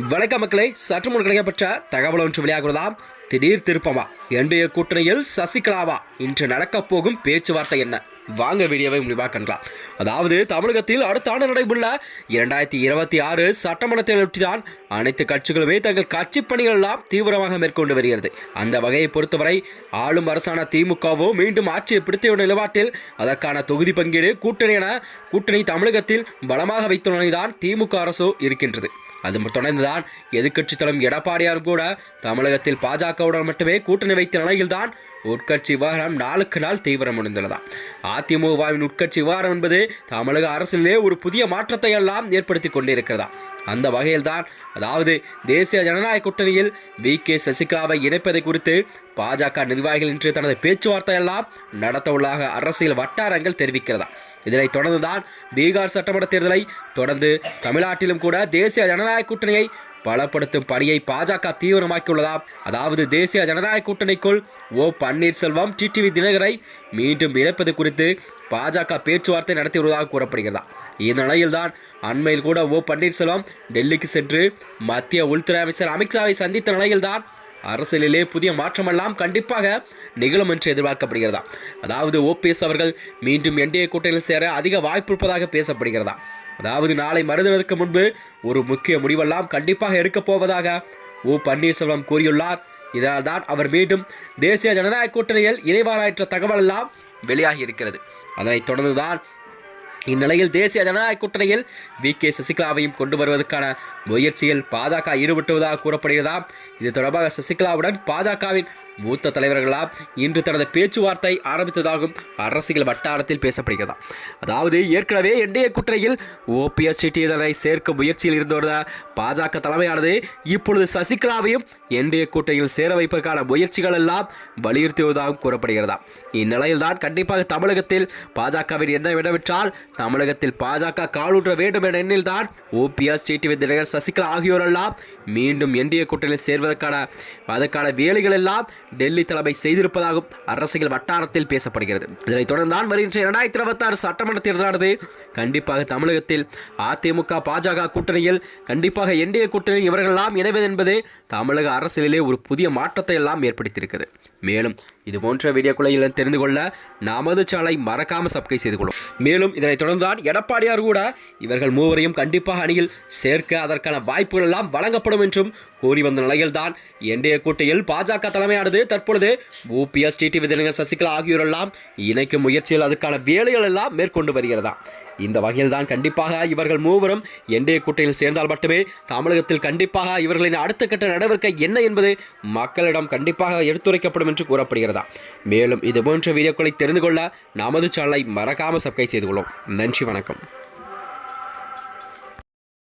வணக்கம் மக்களே, சற்று முன் கிடைக்கப்பட்ட தகவல் ஒன்று வெளியாகிறதாம். திடீர் திருப்பமா என்டிஏ கூட்டணியில் சசிகலாவா இன்று நடக்கப் போகும் பேச்சுவார்த்தை என்ன? வாங்க வீடியோவை முடிவாக கண்டலாம். அதாவது தமிழகத்தில் அடுத்த ஆண்டு நடைபெற 2026 சட்டமன்ற தேர்தலொட்டிதான் அனைத்து கட்சிகளுமே தங்கள் கட்சி பணிகள் எல்லாம் தீவிரமாக மேற்கொண்டு வருகிறது. அந்த வகையை பொறுத்தவரை ஆளும் அரசான திமுகவோ மீண்டும் ஆட்சியை பிடித்த நிலவாட்டில் அதற்கான தொகுதி பங்கீடு கூட்டணி தமிழகத்தில் பலமாக வைத்துள்ளதான் திமுக அரசு இருக்கின்றது. அது தொடர்ந்துதான் எதிர்க்கட்சி தலைவர் எடப்பாடியார் கூட தமிழகத்தில் பாஜகவுடன் மட்டுமே கூட்டணி வைத்த நிலையில்தான் உட்கட்சி விவகாரம் நாளுக்கு நாள் தீவிரம் முடிந்துள்ளதா. அதிமுகவின் உட்கட்சி விவகாரம் என்பது தமிழக அரசிலே ஒரு புதிய மாற்றத்தை எல்லாம் ஏற்படுத்தி கொண்டிருக்கிறதா. அந்த வகையில்தான் அதாவது தேசிய ஜனநாயக கூட்டணியில் வி.கே. சசிகலாவை இணைப்பதை குறித்து பாஜக நிர்வாகிகள் இன்று தனது பேச்சுவார்த்தை எல்லாம் நடத்த உள்ளதாக அரசியல் வட்டாரங்கள் தெரிவிக்கிறதா. இதனைத் தொடர்ந்துதான் பீகார் சட்டமன்ற தேர்தலை தொடர்ந்து தமிழ்நாட்டிலும் கூட தேசிய ஜனநாயக கூட்டணியை பலப்படுத்தும் பணியை பாஜக தீவிரமாக்கியுள்ளதாம். அதாவது தேசிய ஜனநாயக கூட்டணிக்குள் ஓ பன்னீர்செல்வம் டிடிவி தினகரை மீண்டும் இணைப்பது குறித்து பாஜக பேச்சுவார்த்தை நடத்தி வருவதாக கூறப்படுகிறதா. இந்த நிலையில்தான் அண்மையில் கூட ஓ பன்னீர்செல்வம் டெல்லிக்கு சென்று மத்திய உள்துறை அமைச்சர் அமித்ஷாவை சந்தித்த நிலையில்தான் அரசியலிலே புதிய மாற்றமெல்லாம் கண்டிப்பாக நிகழும் என்று எதிர்பார்க்கப்படுகிறதா. அதாவது ஓபிஎஸ் அவர்கள் மீண்டும் என்டிஏ கூட்டணியில் சேர அதிக வாய்ப்பு இருப்பதாக பேசப்படுகிறதா. அதாவது நாளை மறுதினத்துக்கு முன்பு ஒரு முக்கிய முடிவெல்லாம் கண்டிப்பாக எடுக்கப் போவதாக ஓ பன்னீர்செல்வம் கூறியுள்ளார். இதனால் தான் அவர் மீண்டும் தேசிய ஜனநாயக கூட்டணியில் இணைவாராயிற்ற தகவல் எல்லாம் வெளியாகி இருக்கிறது. அதனைத் தொடர்ந்துதான் இந்நிலையில் தேசிய ஜனநாயக கூட்டணியில் வி.கே. சசிகலாவையும் கொண்டு வருவதற்கான முயற்சியில் பாஜக ஈடுபட்டுவதாக கூறப்படுகிறதா. இது தொடர்பாக சசிகலாவுடன் பாஜகவின் மூத்த தலைவர்களால் இன்று தனது பேச்சுவார்த்தை ஆரம்பித்ததாகவும் அரசியல் வட்டாரத்தில் பேசப்படுகிறதா. அதாவது ஏற்கனவே என்டிஏ கூட்டணியில் ஓபிஎஸ் இதனை சேர்க்கும் முயற்சியில் இருந்தோட பாஜக தலைமையானது இப்பொழுது சசிகலாவையும் என்டிஏ கூட்டணியில் சேர வைப்பதற்கான முயற்சிகள் எல்லாம் வலியுறுத்துவதாகவும் கூறப்படுகிறதா. இந்நிலையில்தான் கண்டிப்பாக தமிழகத்தில் பாஜகவின் எண்ணம் என்னவென்றால் தமிழகத்தில் பாஜக காலூற்ற வேண்டும் என்ற எண்ணில்தான் ஓபிஎஸ் டிடிவி தினகரன் சசிகலா ஆகியோரெல்லாம் மீண்டும் என்டிஏ கூட்டணியில் சேர்வதற்கான வேலைகள் எல்லாம் டெல்லி தலைமை செய்திருப்பதாகவும் அரசியல் வட்டாரத்தில் பேசப்படுகிறது. இதனைத் தொடர்ந்தான் வருகின்ற 2026 சட்டமன்ற தேர்தலானது கண்டிப்பாக தமிழகத்தில் அதிமுக பாஜக கூட்டணியில் கண்டிப்பாக என்டிஏ கூட்டணியில் இவர்களெல்லாம் இணைவது என்பது தமிழக அரசியலிலே ஒரு புதிய மாற்றத்தை எல்லாம் ஏற்படுத்தியிருக்கிறது. மேலும் இது போன்ற வீடியோக்களை தெரிந்து கொள்ள நமது சேனலை மறக்காம சப்ஸ்கிரைப் செய்து கொள்ளும். மேலும் இதனைத் தொடர்ந்துதான் எடப்பாடியார் கூட இவர்கள் மூவரையும் கண்டிப்பாக அணியில் சேர்க்க அதற்கான வாய்ப்புகள் எல்லாம் வழங்கப்படும் என்றும் கூறி வந்த நிலையில்தான் என்டிஏ கூட்டணியில் பாஜக தலைமையானது தற்பொழுது ஓபிஎஸ் டிடிவி தினகரன் சசிகலா ஆகியோரெல்லாம் இணைக்கும் முயற்சியில் அதற்கான வேலைகள் எல்லாம் மேற்கொண்டு வருகிறதா. இந்த வகையில் தான் கண்டிப்பாக இவர்கள் மூவரும் என்டிஏ கூட்டணியில் சேர்ந்தால் மட்டுமே தமிழகத்தில் கண்டிப்பாக இவர்களின் அடுத்த கட்ட நடவடிக்கை என்ன என்பது மக்களிடம் கண்டிப்பாக எடுத்துரைக்கப்படும் என்று கூறப்படுகிறதா. மேலும் இது போன்ற வீடியோக்களை தெரிந்து கொள்ள நமது சேனலை மறக்காமல் சப்ஸ்கிரைப் செய்து கொள்ளும். நன்றி, வணக்கம்.